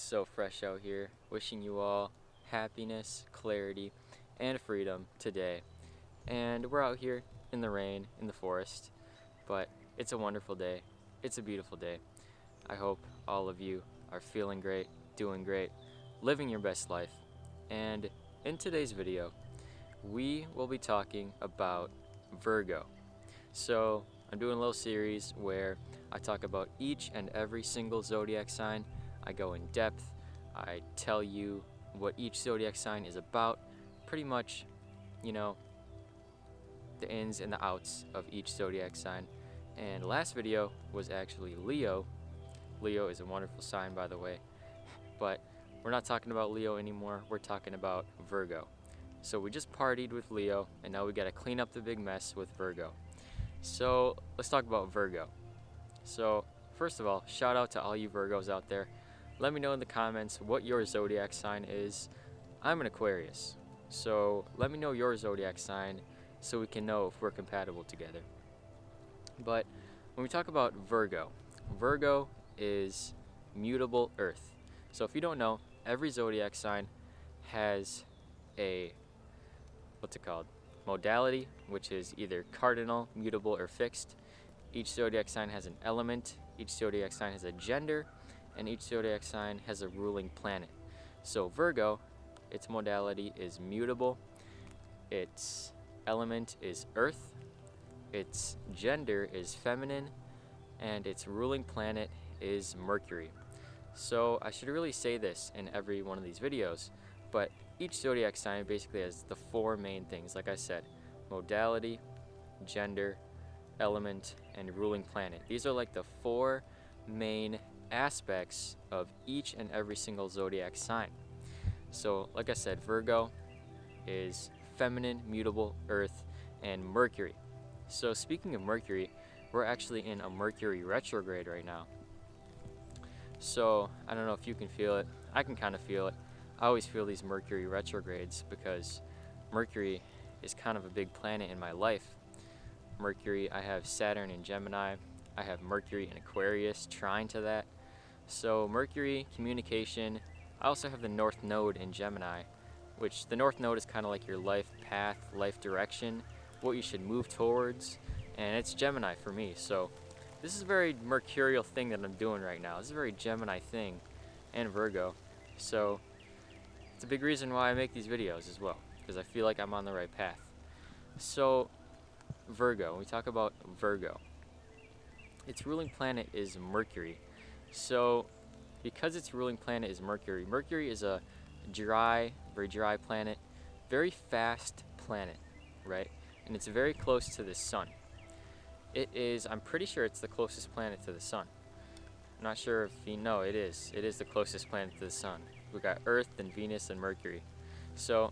so fresh out here, wishing you all happiness, clarity, and freedom today. And we're out here in the rain, in the forest, but it's a wonderful day. It's a beautiful day. I hope all of you are feeling great, doing great, living your best life. And in today's video, we will be talking about Virgo. So I'm doing a little series where I talk about each and every single zodiac sign. I go in depth. I tell you what each zodiac sign is about. Pretty much, the ins and the outs of each zodiac sign. And last video was actually Leo. Leo is a wonderful sign, by the way. But we're not talking about Leo anymore. We're talking about Virgo. So we just partied with Leo, and now we got to clean up the big mess with Virgo. So let's talk about Virgo. So first of all, shout out to all you Virgos out there. Let me know in the comments what your zodiac sign is. I'm an Aquarius, so let me know your zodiac sign so we can know if we're compatible together. But when we talk about Virgo, Virgo is mutable earth. So if you don't know, every zodiac sign has a, modality, which is either cardinal, mutable, or fixed. Each zodiac sign has an element, each zodiac sign has a gender, and each zodiac sign has a ruling planet. So Virgo, its modality is mutable, its element is earth, its gender is feminine, and its ruling planet is Mercury. So I should really say this in every one of these videos, but each zodiac sign basically has the four main things, like I said: modality, gender, element, and ruling planet. These are like the four main aspects of each and every single zodiac sign. So like I said, Virgo is feminine, mutable, earth, and Mercury. So speaking of Mercury, we're actually in a Mercury retrograde right now. So I don't know if you can feel it. I can kind of feel it. I always feel these Mercury retrogrades because Mercury is kind of a big planet in my life. Mercury, I have Saturn in Gemini, I have Mercury in Aquarius trine to that. So Mercury, communication. I also have the North Node in Gemini, which the North Node is kind of like your life path, life direction, what you should move towards, and it's Gemini for me. So this is a very mercurial thing that I'm doing right now. This is a very Gemini thing, and Virgo. So it's a big reason why I make these videos as well, because I feel like I'm on the right path. So Virgo, when we talk about Virgo, its ruling planet is Mercury. So because its ruling planet is Mercury, Mercury is a dry, very dry planet, very fast planet, right? And it's very close to the sun. It is, I'm pretty sure it's the closest planet to the sun. I'm not sure if you know, it is. It is the closest planet to the sun. We got Earth, then Venus, and Mercury. So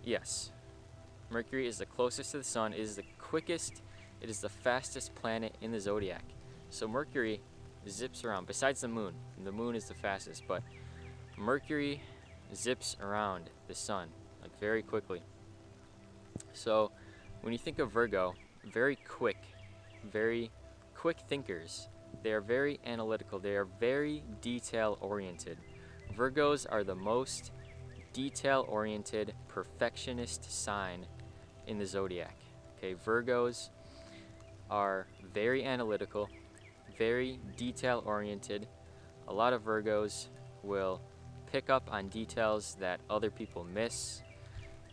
yes, Mercury is the closest to the sun, it is the quickest, it is the fastest planet in the zodiac. So Mercury zips around, besides the moon. The moon is the fastest, but Mercury zips around the sun like very quickly. So when you think of Virgo, very quick thinkers. They are very analytical, they are very detail oriented. Virgos are the most detail oriented perfectionist sign in the zodiac. Okay, Virgos are very analytical, very detail oriented. A lot of Virgos will pick up on details that other people miss.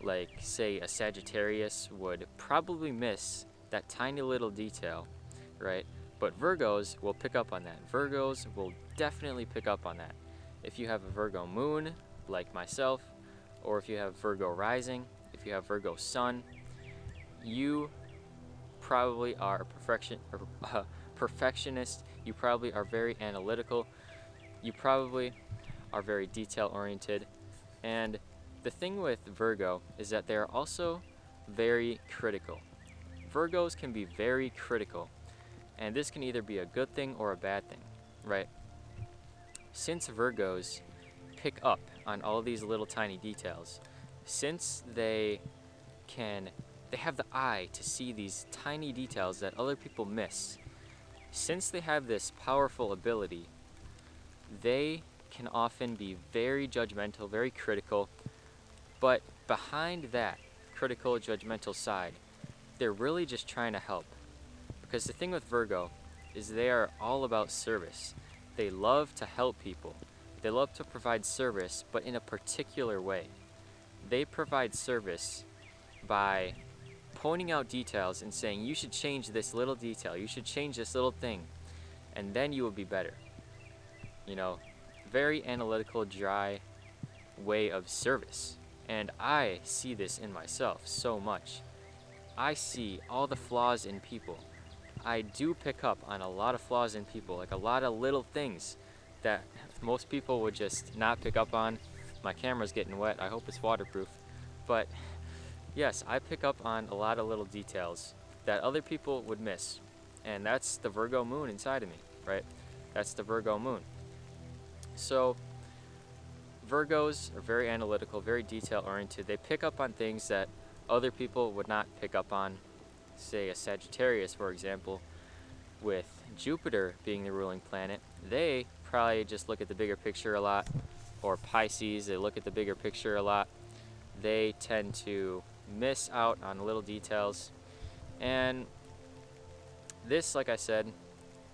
Like, say, a Sagittarius would probably miss that tiny little detail, right? But Virgos will pick up on that. Virgos will definitely pick up on that. If you have a Virgo moon, like myself, or if you have Virgo rising, if you have Virgo sun, you probably are a perfectionist. You probably are very analytical. You probably are very detail oriented. And the thing with Virgo is that they're also very critical. Virgos can be very critical, and this can either be a good thing or a bad thing, right? Since Virgos pick up on all these little tiny details, since they have the eye to see these tiny details that other people miss, since they have this powerful ability, they can often be very judgmental, very critical, but behind that critical, judgmental side, they're really just trying to help. Because the thing with Virgo is they are all about service. They love to help people. They love to provide service, but in a particular way. They provide service by pointing out details and saying, you should change this little detail, you should change this little thing, and then you will be better. You know, very analytical, dry way of service. And I see this in myself so much. I see all the flaws in people. I do pick up on a lot of flaws in people, like a lot of little things that most people would just not pick up on. My camera's getting wet, I hope it's waterproof. But yes, I pick up on a lot of little details that other people would miss. And that's the Virgo moon inside of me, right? That's the Virgo moon. So Virgos are very analytical, very detail-oriented. They pick up on things that other people would not pick up on. Say a Sagittarius, for example, with Jupiter being the ruling planet, they probably just look at the bigger picture a lot. Or Pisces, they look at the bigger picture a lot. They tend to miss out on little details. And this, like I said,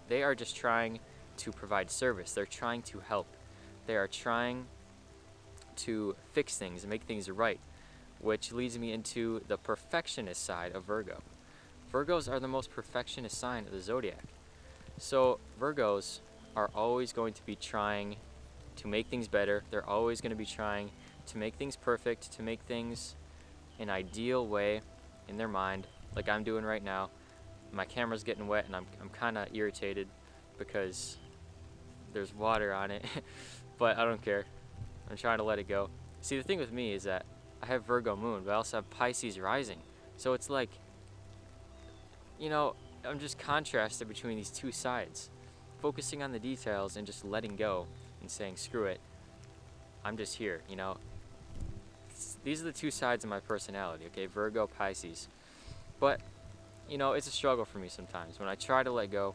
they are just trying to provide service. They're trying to help. They are trying to fix things and make things right, which leads me into the perfectionist side of Virgo. Virgos are the most perfectionist sign of the zodiac. So Virgos are always going to be trying to make things better. They're always going to be trying to make things perfect, to make things an ideal way in their mind, like I'm doing right now. My camera's getting wet and I'm kind of irritated because there's water on it, but I don't care. I'm trying to let it go. See, the thing with me is that I have Virgo moon, but I also have Pisces rising. So it's like, you know, I'm just contrasted between these two sides, focusing on the details and just letting go and saying, screw it, I'm just here, you know. These are the two sides of my personality, okay, Virgo, Pisces. But, you know, it's a struggle for me sometimes when I try to let go,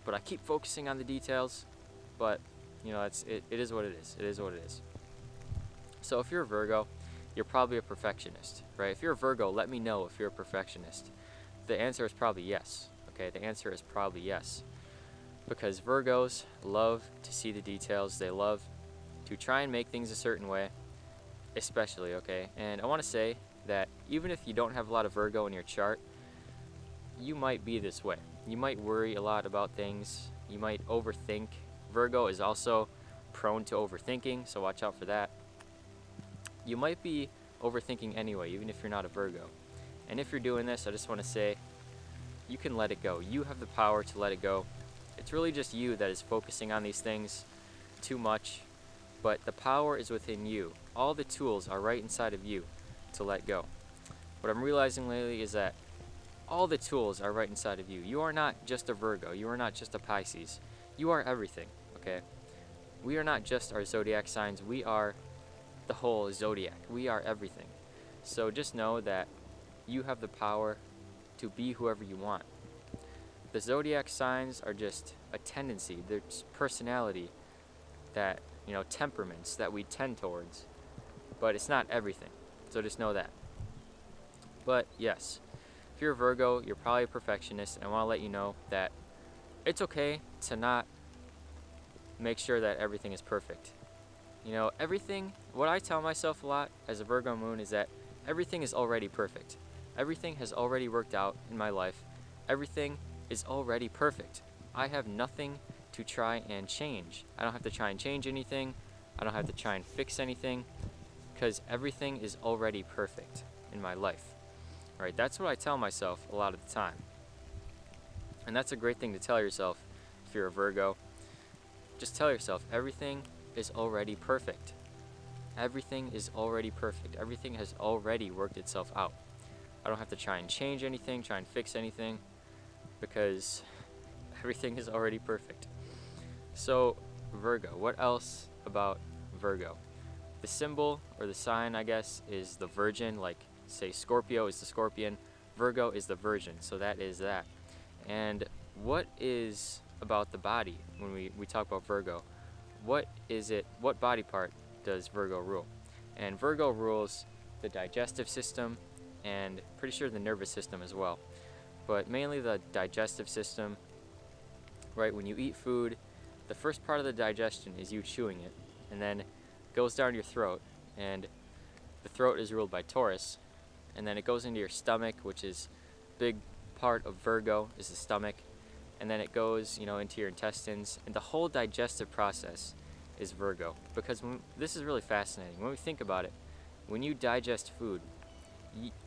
but I keep focusing on the details. But, you know, it is what it is. It is what it is. So if you're a Virgo, you're probably a perfectionist, right? If you're a Virgo, let me know if you're a perfectionist. The answer is probably yes, okay? The answer is probably yes. Because Virgos love to see the details. They love to try and make things a certain way, especially, okay? And I want to say that even if you don't have a lot of Virgo in your chart, you might be this way. You might worry a lot about things. You might overthink. Virgo is also prone to overthinking, so watch out for that. You might be overthinking anyway, even if you're not a Virgo. And if you're doing this, I just want to say, you can let it go. You have the power to let it go. It's really just you that is focusing on these things too much, but the power is within you. All the tools are right inside of you to let go. What I'm realizing lately is that all the tools are right inside of you. You are not just a Virgo. You are not just a Pisces. You are everything, okay? We are not just our zodiac signs. We are the whole zodiac. We are everything. So just know that you have the power to be whoever you want. The zodiac signs are just a tendency. They're just personality that, you know, temperaments that we tend towards. But it's not everything. So just know that. But yes, if you're a Virgo, you're probably a perfectionist, and I want to let you know that it's okay to not make sure that everything is perfect. You know, everything, what I tell myself a lot as a Virgo moon is that everything is already perfect. Everything has already worked out in my life. Everything is already perfect. I have nothing to try and change. I don't have to try and change anything. I don't have to try and fix anything, because everything is already perfect in my life. Right? That's what I tell myself a lot of the time. And that's a great thing to tell yourself if you're a Virgo. Just tell yourself everything is already perfect. Everything is already perfect. Everything has already worked itself out. I don't have to try and change anything, try and fix anything, because everything is already perfect. So, Virgo, what else about Virgo? The symbol, or the sign, I guess, is the Virgin. Like, say Scorpio is the Scorpion, Virgo is the Virgin, so that is that. And what is about the body when we talk about Virgo? what body part does Virgo rule? And Virgo rules the digestive system and pretty sure the nervous system as well. But mainly the digestive system, right? When you eat food, the first part of the digestion is you chewing it, and then it goes down your throat, and the throat is ruled by Taurus, and then it goes into your stomach, which is a big part of Virgo is the stomach, and then it goes, into your intestines, and the whole digestive process is Virgo. Because this is really fascinating. When we think about it, when you digest food,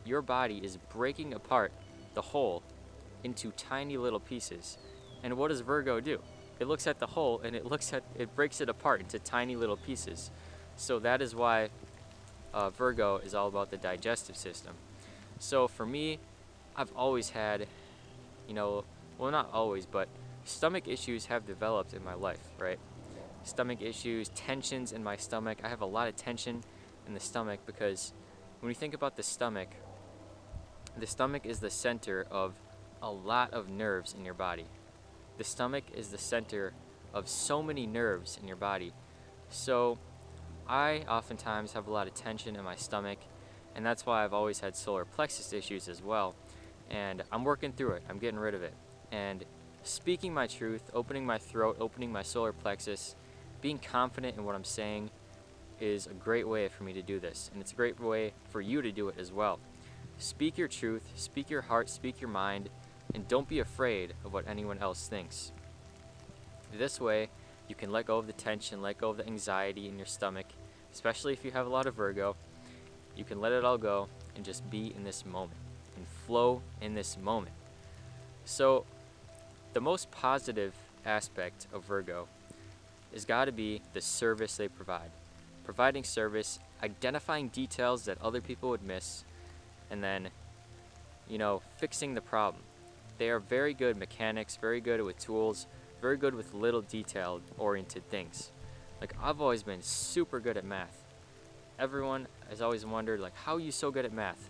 your body is breaking apart the whole into tiny little pieces. And what does Virgo do? It looks at the whole and it breaks it apart into tiny little pieces. So that is why Virgo is all about the digestive system. So for me, I've always had, well, not always, but stomach issues have developed in my life, right? Stomach issues, tensions in my stomach. I have a lot of tension in the stomach because when you think about the stomach is the center of a lot of nerves in your body. The stomach is the center of so many nerves in your body. So I oftentimes have a lot of tension in my stomach, and that's why I've always had solar plexus issues as well. And I'm working through it. I'm getting rid of it. And speaking my truth, opening my throat, opening my solar plexus, being confident in what I'm saying is a great way for me to do this. And it's a great way for you to do it as well. Speak your truth, speak your heart, speak your mind, and don't be afraid of what anyone else thinks. This way, you can let go of the tension, let go of the anxiety in your stomach, especially if you have a lot of Virgo. You can let it all go and just be in this moment and flow in this moment. So, the most positive aspect of Virgo has got to be the service they provide. Providing service, identifying details that other people would miss, and then, fixing the problem. They are very good mechanics, very good with tools, very good with little detail-oriented things. Like, I've always been super good at math. Everyone has always wondered, how are you so good at math?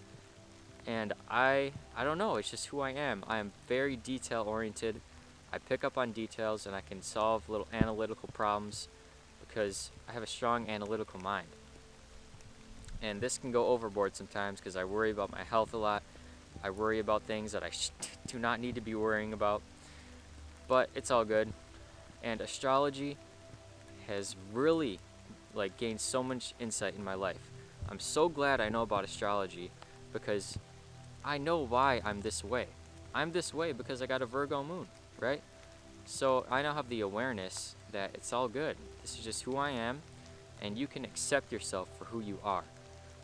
And I don't know, it's just who I am. I am very detail-oriented. I pick up on details and I can solve little analytical problems because I have a strong analytical mind. And this can go overboard sometimes because I worry about my health a lot. I worry about things that I do not need to be worrying about. But it's all good. And astrology has really gained so much insight in my life. I'm so glad I know about astrology because I know why I'm this way. I'm this way because I got a Virgo moon, right? So I now have the awareness that it's all good. This is just who I am, and you can accept yourself for who you are.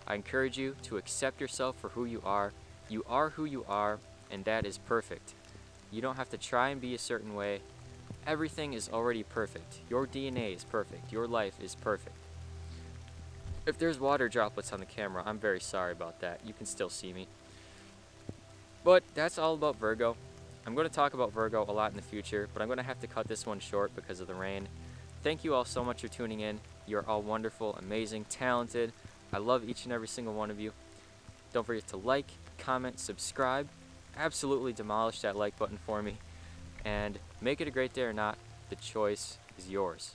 I encourage you to accept yourself for who you are. You are who you are, and that is perfect. You don't have to try and be a certain way. Everything is already perfect. Your DNA is perfect. Your life is perfect. If there's water droplets on the camera, I'm very sorry about that. You can still see me. But that's all about Virgo. I'm going to talk about Virgo a lot in the future, but I'm going to have to cut this one short because of the rain. Thank you all so much for tuning in. You're all wonderful, amazing, talented. I love each and every single one of you. Don't forget to like, comment, subscribe. Absolutely demolish that like button for me. And make it a great day or not, the choice is yours.